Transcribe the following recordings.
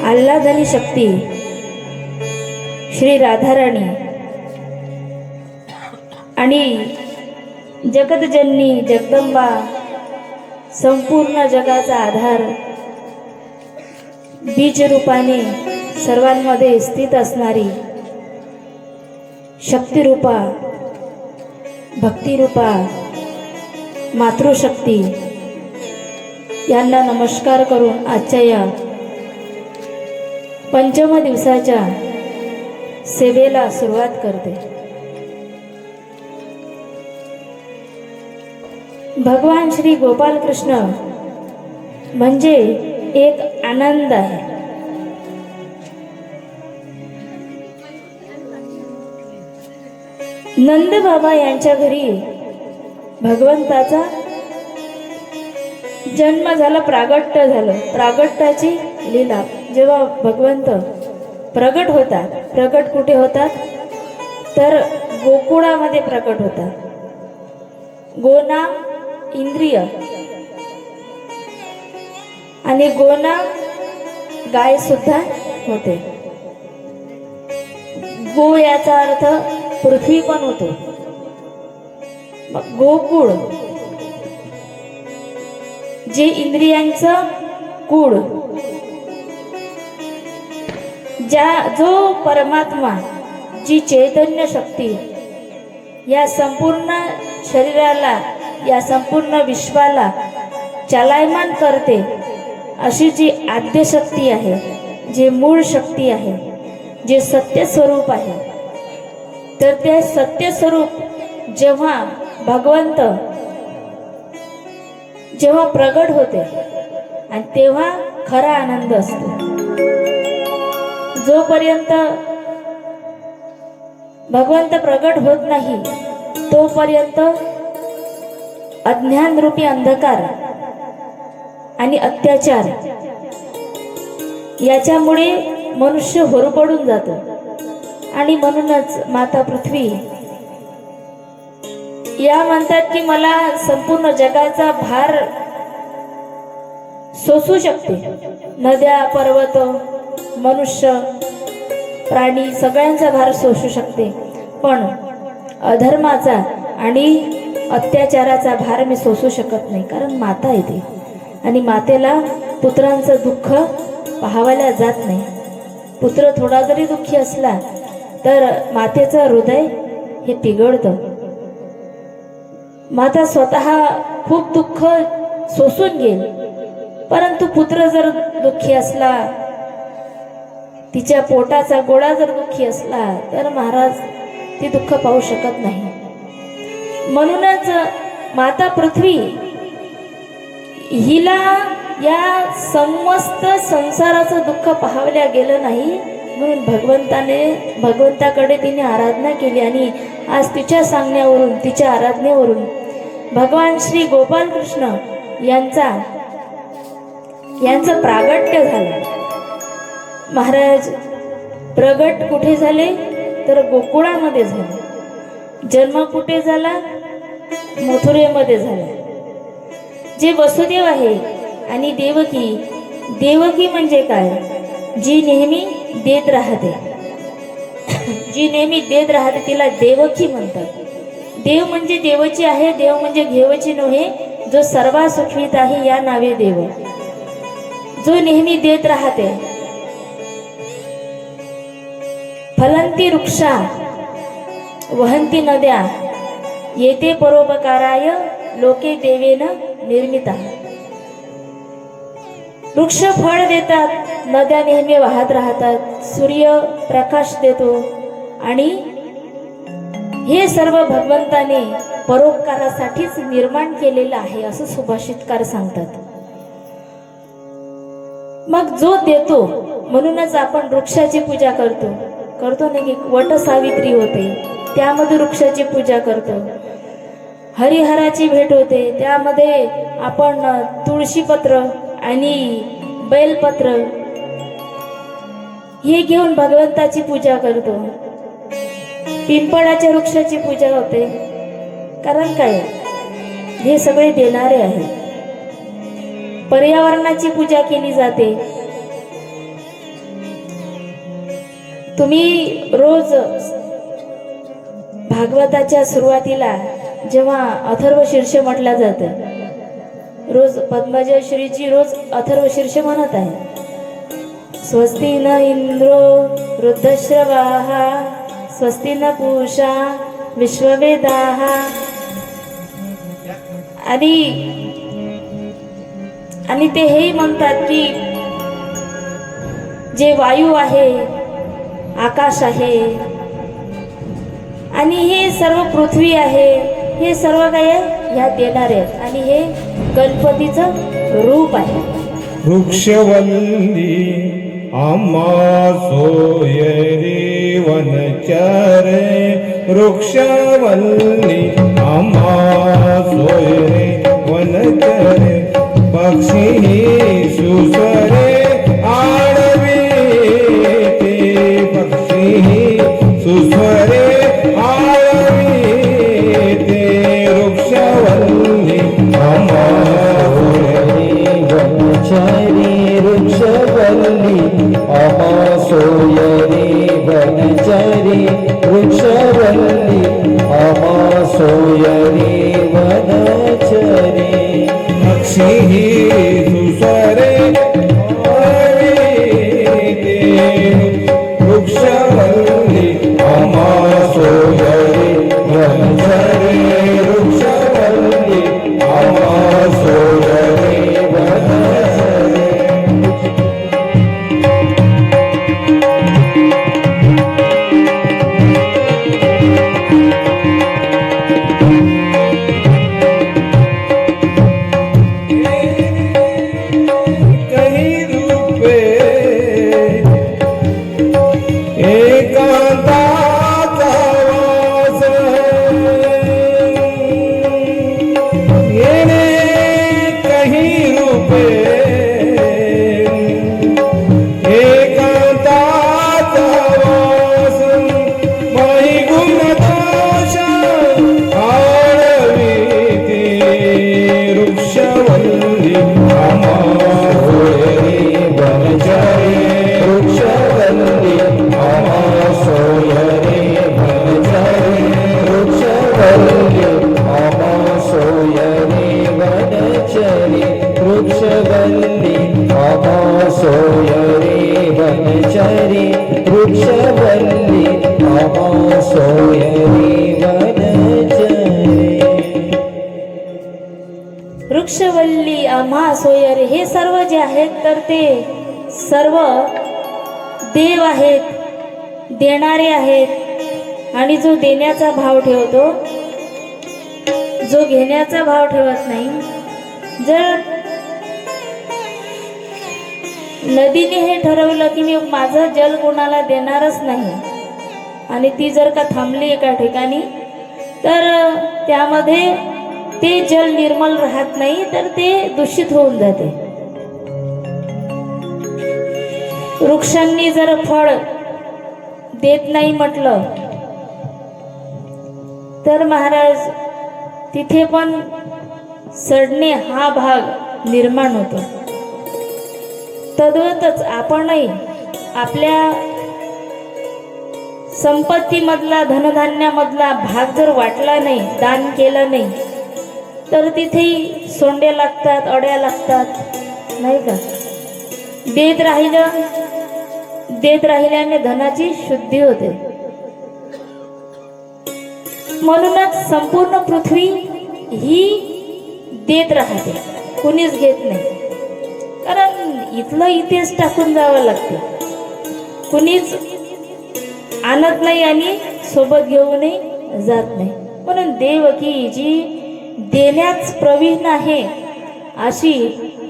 आल्हादनी शक्ती श्री राधाराणी आणि जगतजननी जगदंबा संपूर्ण जगाचा आधार बीज रूपाने सर्वांमध्ये स्थित असणारी शक्तिरूपा भक्तिरूपा मातृशक्ती यांना नमस्कार करून आजच्या या पंचम दिवसाच्या सेवेला सुरुवात करते। भगवान श्री गोपाल कृष्ण म्हणजे एक आनंद आहे। नंद बाबा यांच्या घरी भगवंताचा जन्म झाला, प्रागट्य झालं। प्रागट्याची लीला जेव्हा भगवंत प्रगट होतात, प्रगट कुठे होतात तर गोकुळामध्ये प्रकट होतात। गोना इंद्रिय आणि गोना गाय सुद्धा होते। गो याचा अर्थ पृथ्वी पण होतो। गोकुळ जे इंद्रियांचं कुळ, जो परमात्मा, जी चैतन्य शक्ती या संपूर्ण शरीराला, या संपूर्ण विश्वाला चालयमान करते, अशी जी आद्य शक्ती आहे, जे मूळ शक्ती आहे, जे सत्य स्वरूप आहे, तर ते सत्य स्वरूप जेव्हा भगवंत जेव्हा प्रगट होते आणि तेव्हा खरा आनंद असतो। जोपर्यंत भगवंत प्रगट होत नाही तोपर्यंत अज्ञान रूपी अंधकार आणि अत्याचार याच्यामुळे मनुष्य होरपळून जातो। आणि म्हणूनच माता पृथ्वी या म्हणतात की मला संपूर्ण जगाचा भार सोसू शकते। नद्या, पर्वत, मनुष्य, प्राणी सगळ्यांचा भार सोसू शकते, पण अधर्माचा आणि अत्याचाराचा भार मी सोसू शकत नाही, कारण माता येते आणि मातेला पुत्रांचं दुःख पाहावल्या जात नाही। पुत्र थोडा जरी दुःखी असला तर मातेचं हृदय हे पिघळतं। माता स्वतः खूप दुःख सोसून घेईल, परंतु पुत्र जर दुःखी असला, तिच्या पोटाचा गोळा जर दुःखी असला तर महाराज ती दुःख पाहू शकत नाही। म्हणूनच माता पृथ्वी हिला या समस्त संसाराचं दुःख पाहावल्या गेलं नाही, म्हणून भगवंताकडे तिने आराधना केली। आणि आज तिच्या सांगण्यावरून, तिच्या आराधनेवरून भगवान श्री गोपाल कृष्ण यांचं प्रागट्य झालं। महाराज प्रगट कुठे झाले तर गोकुळामध्ये झाले। जन्म कुठे झाला? मथुरेमध्ये झाला। जे वसुदेव आहे आणि देवकी, देवकी म्हणजे काय? जी नेहमी देत राहते, जी नेहमी देत राहते तिला देवकी म्हणतात। देव म्हणजे देवची आहे, देव म्हणजे घेवची नव्हे, जो सर्वा सुखवित आहे या नावे देव, जो नेहमी देत राहते। फलंती वृक्षा वहंती नद्या येते परोपकाराय लोके देवेन निर्मिता। वृक्ष फळ देतात, नद्या नेहमी वाहत राहतात, सूर्य प्रकाश देतो आणि हे सर्व भगवंताने परोपकारासाठीच निर्माण केलेलं आहे असं सुभाषितकार सांगतात। मग जो देतो, म्हणूनच आपण वृक्षाची पूजा करतो ना, की वट सावित्री होते त्यामध्ये वृक्षाची पूजा करतो। हरिहराची भेट होते त्यामध्ये आपण तुळशीपत्र आणि बेलपत्र हे घेऊन भगवंताची पूजा करतो। पिंपळाच्या वृक्षाची पूजा होते, कारण काय? हे सगळे देणारे आहेत। पर्यावरणाची पूजा केली जाते. तुम्ही रोज भागवताच्या सुरुवातीला जेव्हा अथर्व शीर्ष म्हटलं जातं, रोज पद्मजा श्रीजी रोज अथर्व शीर्ष म्हणत आहे. स्वस्ति न इंद्रो वृद्धश्रवाः स्वस्ति न पूषा विश्ववेदाः. आणि ते हेही म्हणतात की जे वायू आहे, आकाश आहे आणि हे सर्व पृथ्वी आहे, हे सर्व काय ह्यात येणार आहेत आणि हे गणपतीचं रूप आहे. वृक्षवल्ली आम्हा सोयरी वनचरे, वृक्षवल्ली आम्हा सोयरी वनचरे, पक्षी सुसरे आडवी ते, पक्षी सुसरे आडवी ते, वृक्षवल्ली आम्हा वनचरी वृक्षवल्ली आम्हा सोयरी वनचरी, वृक्षवल्ली आम्हा सोयरी वनचरी, पक्षी सुसरे आडवी वृक्षवल्ली आम्हा सोयरी वनचरे, वृक्षवल्ली आम्हा सोयरी वनचरे. कहीं रूपे एकांताचा वास येणे, कहीं रूपे एकांताचा वास, माही गुणदोष आळवी ती, वृक्षवल्ली आम्हा सोयरी वनचरी, वृक्षवल्ली आम्हा सोयरी वनचरी, वृक्षवल्ली आम्हा सोयरी वनचरी, वृक्षवल्ली आम्हा सोयरी वनचरी, वृक्षवल्ली आम्हा सोयरी वनचरी. वृक्षवल्ली आम्हा सोयरे, हे सर्व जे आहेत तर ते सर्व देव आहेत, देणारे आहेत. आणि जो देण्याचा भाव ठेवतो, जो घेण्याचा भाव ठेवत नाही. जर नदीने हे ठरवलं की मी माझं जल कोणाला देणारच नाही आणि ती जर का थांबली एका ठिकाणी, तर त्यामध्ये ते जल निर्मल राहत नाही, तर ते दूषित होऊन जाते. वृक्षांनी जर फळ देत नाही म्हटलं तर महाराज तिथे पण सडणे हा भाग निर्माण होतो. तद्वतच आपणही आपल्या संपत्तीमधला, धनधान्यामधला भाग जर वाटला नाही, दान केलं नाही, तर तिथेही सोंड्या लागतात, अड्या लागतात, नाही का. देत राहिल्याने धनाची शुद्धी होते. म्हणूनच संपूर्ण पृथ्वी ही देत राहते, कुणीच घेत नाही. कारण इथलं इथेच टाकून जावं लागते, कुणीच आणत नाही आणि सोबत घेऊनही जात नाही. म्हणून देवकी जी देण्याच प्रवीण आहे, अशी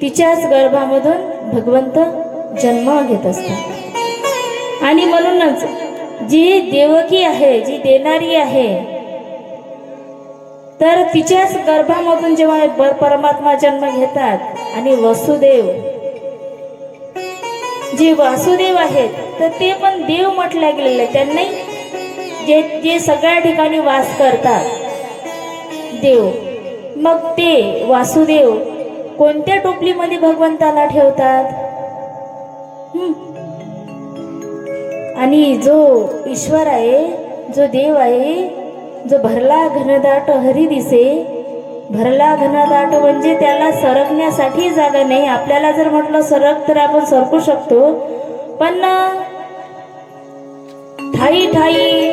तिच्याच गर्भामधून भगवंत जन्म घेत असतात. आणि म्हणूनच जी देवकी आहे, जी देणारी आहे, तर तिच्याच गर्भामधून जेव्हा परमात्मा जन्म घेतात आणि वसुदेव, जे वासुदेव आहेत, तर ते पण देव म्हटलं गेलेले. त्यांनी जे सगळ्या ठिकाणी वास करतात देव, मग ते वासुदेव कोणत्या टोपलीमध्ये भगवंताला ठेवतात? आणि जो ईश्वर आहे, जो देव आहे, जो भरला घनदाट हरी दिसे, भरला घनदाट म्हणजे त्याला सरकण्यासाठी जागा नाही. आपल्याला जर म्हटलं सरक तर आपण सरकू शकतो, पण ठाई ठाई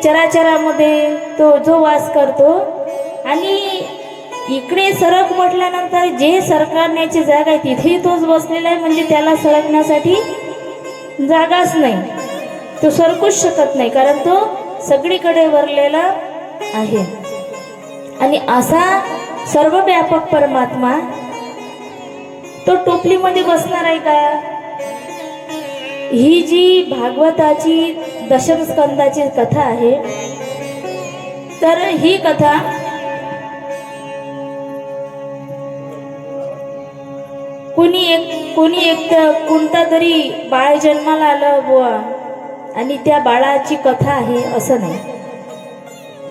चराचरामध्ये तो जो वास करतो. आणि इकडे सरक म्हटल्यानंतर जे सरकारण्याची जागा आहे तिथेही तोच बसलेला आहे, म्हणजे त्याला सरकण्यासाठी जागाच नाही. तो सरकूच शकत नाही, कारण तो सगळीकडे भरलेला आहे. आणि असा सर्वव्यापक परमात्मा तो टोपलीमध्ये बसणार आहे का? ही जी भागवताची दशम स्कंदाची कथा आहे, तर ही कथा कोणी एक कोणता तरी बाळ जन्माला आलं बुवा आणि त्या बाळाची कथा आहे असं नाही.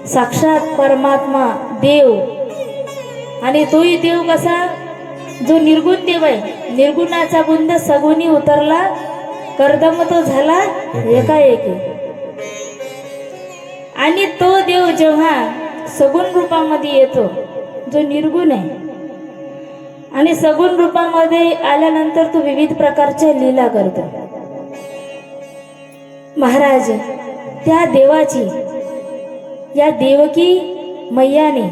साक्षात परमात्मा देव, आणि तोही देव कसा, जो निर्गुण देव आहे. निर्गुणाचा बुंद सगुणी उतरला, कर्दम तो झाला एकाएकी. आणि तो देव जेव्हा सगुण रूपामध्ये येतो, जो निर्गुण आहे, आणि सगुण रूपामध्ये आल्यानंतर तो विविध प्रकारच्या लीला करतो. महाराज त्या देवाची, या देवकी मैयाने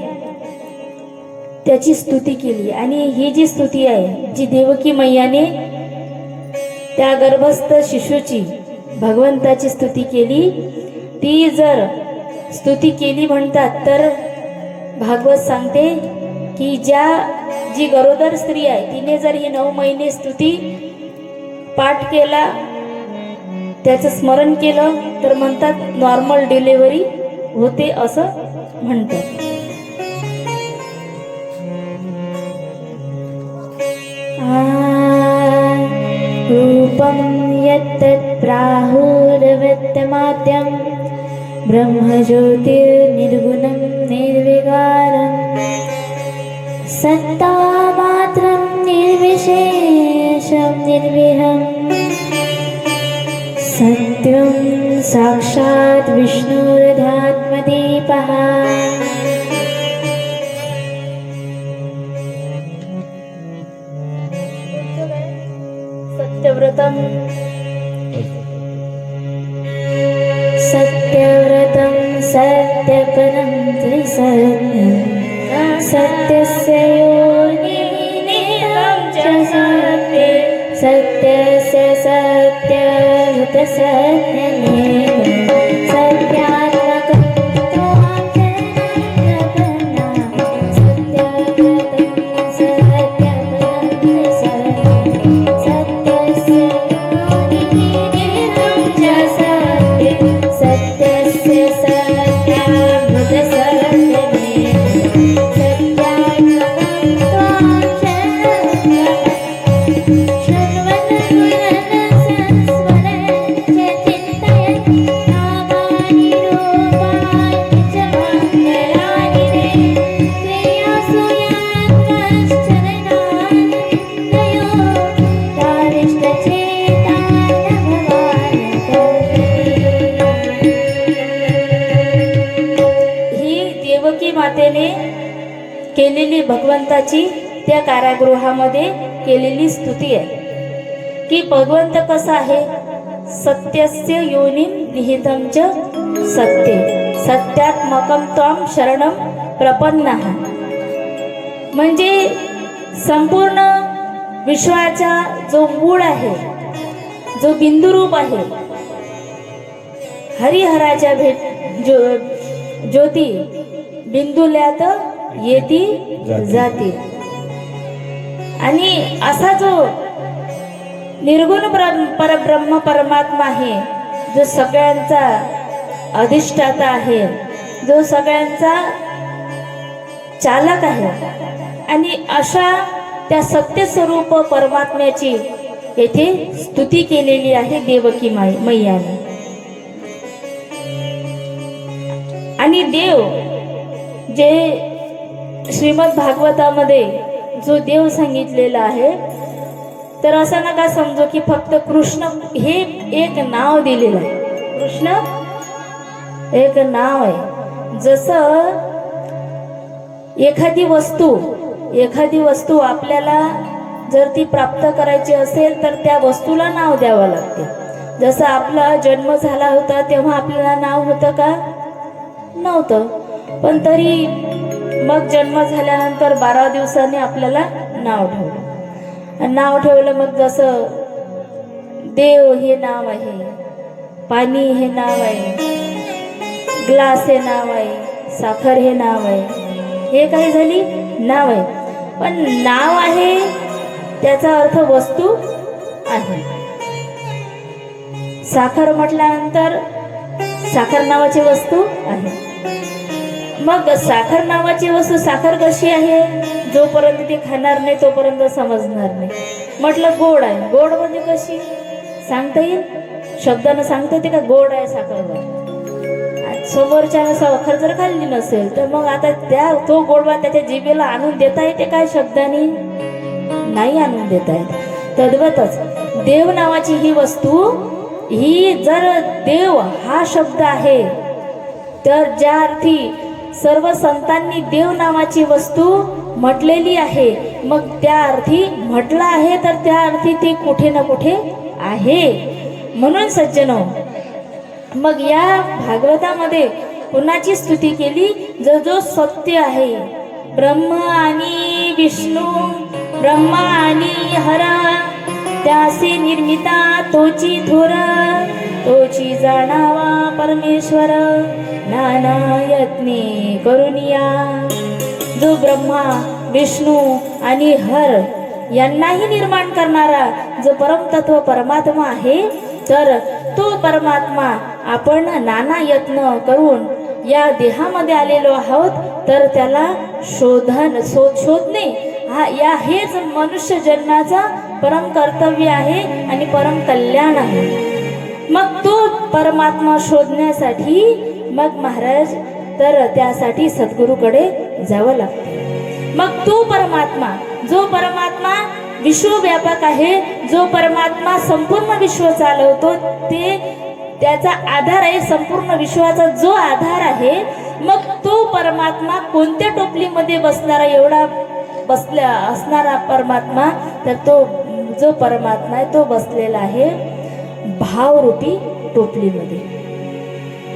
त्याची स्तुती केली. आणि ही जी स्तुती आहे, जी देवकी मैयाने त्या गर्भस्थ शिशूची भगवंताची स्तुती केली, ती जर स्तुती केली म्हणतात तर भागवत सांगते की जी गरोदर स्त्री आहे तिने जर ही 9 महिने स्तुती पाठ केला, त्याचं स्मरण केलं, तर म्हणतात नॉर्मल डिलिव्हरी होते असं म्हणतात. रूपं यत्तत् प्राहुरवत्तमाद्यं ब्रह्मज्योतिर्निर्गुणं निर्विकारं सत्तामात्रं निर्विशेषं निर्विहं सत्यं साक्षात् विष्णुरध्यात्मदीपः. सत्यव्रतं सत्यव्रतं सत्यपरं त्रिसत्यं सत्यस्य योनिनिहितं च सत्ये सत्यस्य सत्यभूतसत्यमेव सत्यात्मकं त्वां शरणं सत्यव्रतं सत्यपरं त्रिसत्यं सत्यस्य योनिनिहितं च सत्ये सत्यस्य सत्यभूतसत्यमेव सत्यात्मकं त्वां मातेने केलेली भगवंताची त्या कारागृहामध्ये केलेली स्तुती आहे की भगवंत कसा आहे. सत्यस्य योनिं निहितं च सत्ये सत्यात्मकं त्वां शरणं प्रपन्नः. म्हणजे संपूर्ण विश्वाचा जो मूळ आहे, जो बिंदुरूप आहे, हरिहराच्या ज्योती बिंदुल्यात येती जाती. आणि असा जो निर्गुण परब्रह्म परमात्मा आहे, जो सगळ्यांचा अधिष्ठाता आहे, जो सगळ्यांचा चालक आहे, आणि अशा त्या सत्य स्वरूप परमात्म्याची येथे स्तुती केलेली आहे देवकी मैयाने. आणि देव जे श्रीमद भागवतामध्ये जो देव सांगितलेला आहे, तर असं नका समजू की फक्त कृष्ण हे एक नाव दिलेलं आहे. कृष्ण एक नाव आहे. जसं एखादी वस्तू आपल्याला जर ती प्राप्त करायची असेल तर त्या वस्तूला नाव द्यावं लागते. जसं आपला जन्म झाला होता तेव्हा आपल्याला नाव होतं का? नव्हतं. पण तरी मग जन्म झाल्यानंतर 12 दिवसांनी आपल्याला नाव ठेवलं. नाव ठेवलं मग जसं देव हे नाव आहे, पाणी हे नाव आहे, ग्लास हे नाव आहे, साखर हे नाव आहे. हे काही झाली नाव आहे. पण नाव आहे त्याचा अर्थ वस्तू आहे. साखर म्हटल्यानंतर साखर नावाची वस्तू आहे. मग साखर नावाची वस्तू साखर कशी आहे? जोपर्यंत ते खाणार नाही तोपर्यंत समजणार नाही. म्हटलं गोड आहे. गोड म्हणजे कशी सांगता येईल? शब्दानं सांगता येते का गोड आहे साखर? समोरच्यानं साखर जर खाल्ली नसेल तर मग आता तो गोडवा त्याच्या जिभेला आणून देता येते काय शब्दाने? नाही आणून देता येत. तद्वतच देव नावाची ही वस्तू, ही जर देव हा शब्द आहे तर ज्या अर्थी सर्व संतांनी देव नावाची वस्तू म्हटलेली आहे, मग त्या अर्थी म्हटलं आहे तर त्या अर्थी ते कुठे ना कुठे आहे. म्हणून सज्जनो, मग या भागवतामध्ये कुणाची स्तुती केली? जो सत्य आहे, ब्रह्म आणि विष्णू, ब्रह्मा आणि हर, त्यासे निर्मिता तोची थोर, तोची जाणावा परमेश्वर, नाना यत्ने करुनिया. जो ब्रह्मा, विष्णू आणि हर यांनाही निर्माण करणारा जो परमतत्व परमात्मा आहे, तर तो परमात्मा आपण नाना यत्न करून या देहामध्ये आलेलो आहोत, तर त्याला शोधणे हेच मनुष्य जन्माचा परम कर्तव्य आहे आणि परम कल्याण आहे. मग तो परमात्मा शोधण्यासाठी मग महाराज तर त्यासाठी सद्गुरूकडे जावं लागते. मग तो परमात्मा, जो परमात्मा विश्वव्यापक आहे, जो परमात्मा संपूर्ण विश्व चालवतो, त्याचा आधार आहे, संपूर्ण विश्वाचा जो आधार आहे, मग तो परमात्मा कोणत्या टोपलीमध्ये असणारा परमात्मा, तर तो जो परमात्मा आहे तो बसलेला आहे भावरूपी टोपलीमध्ये.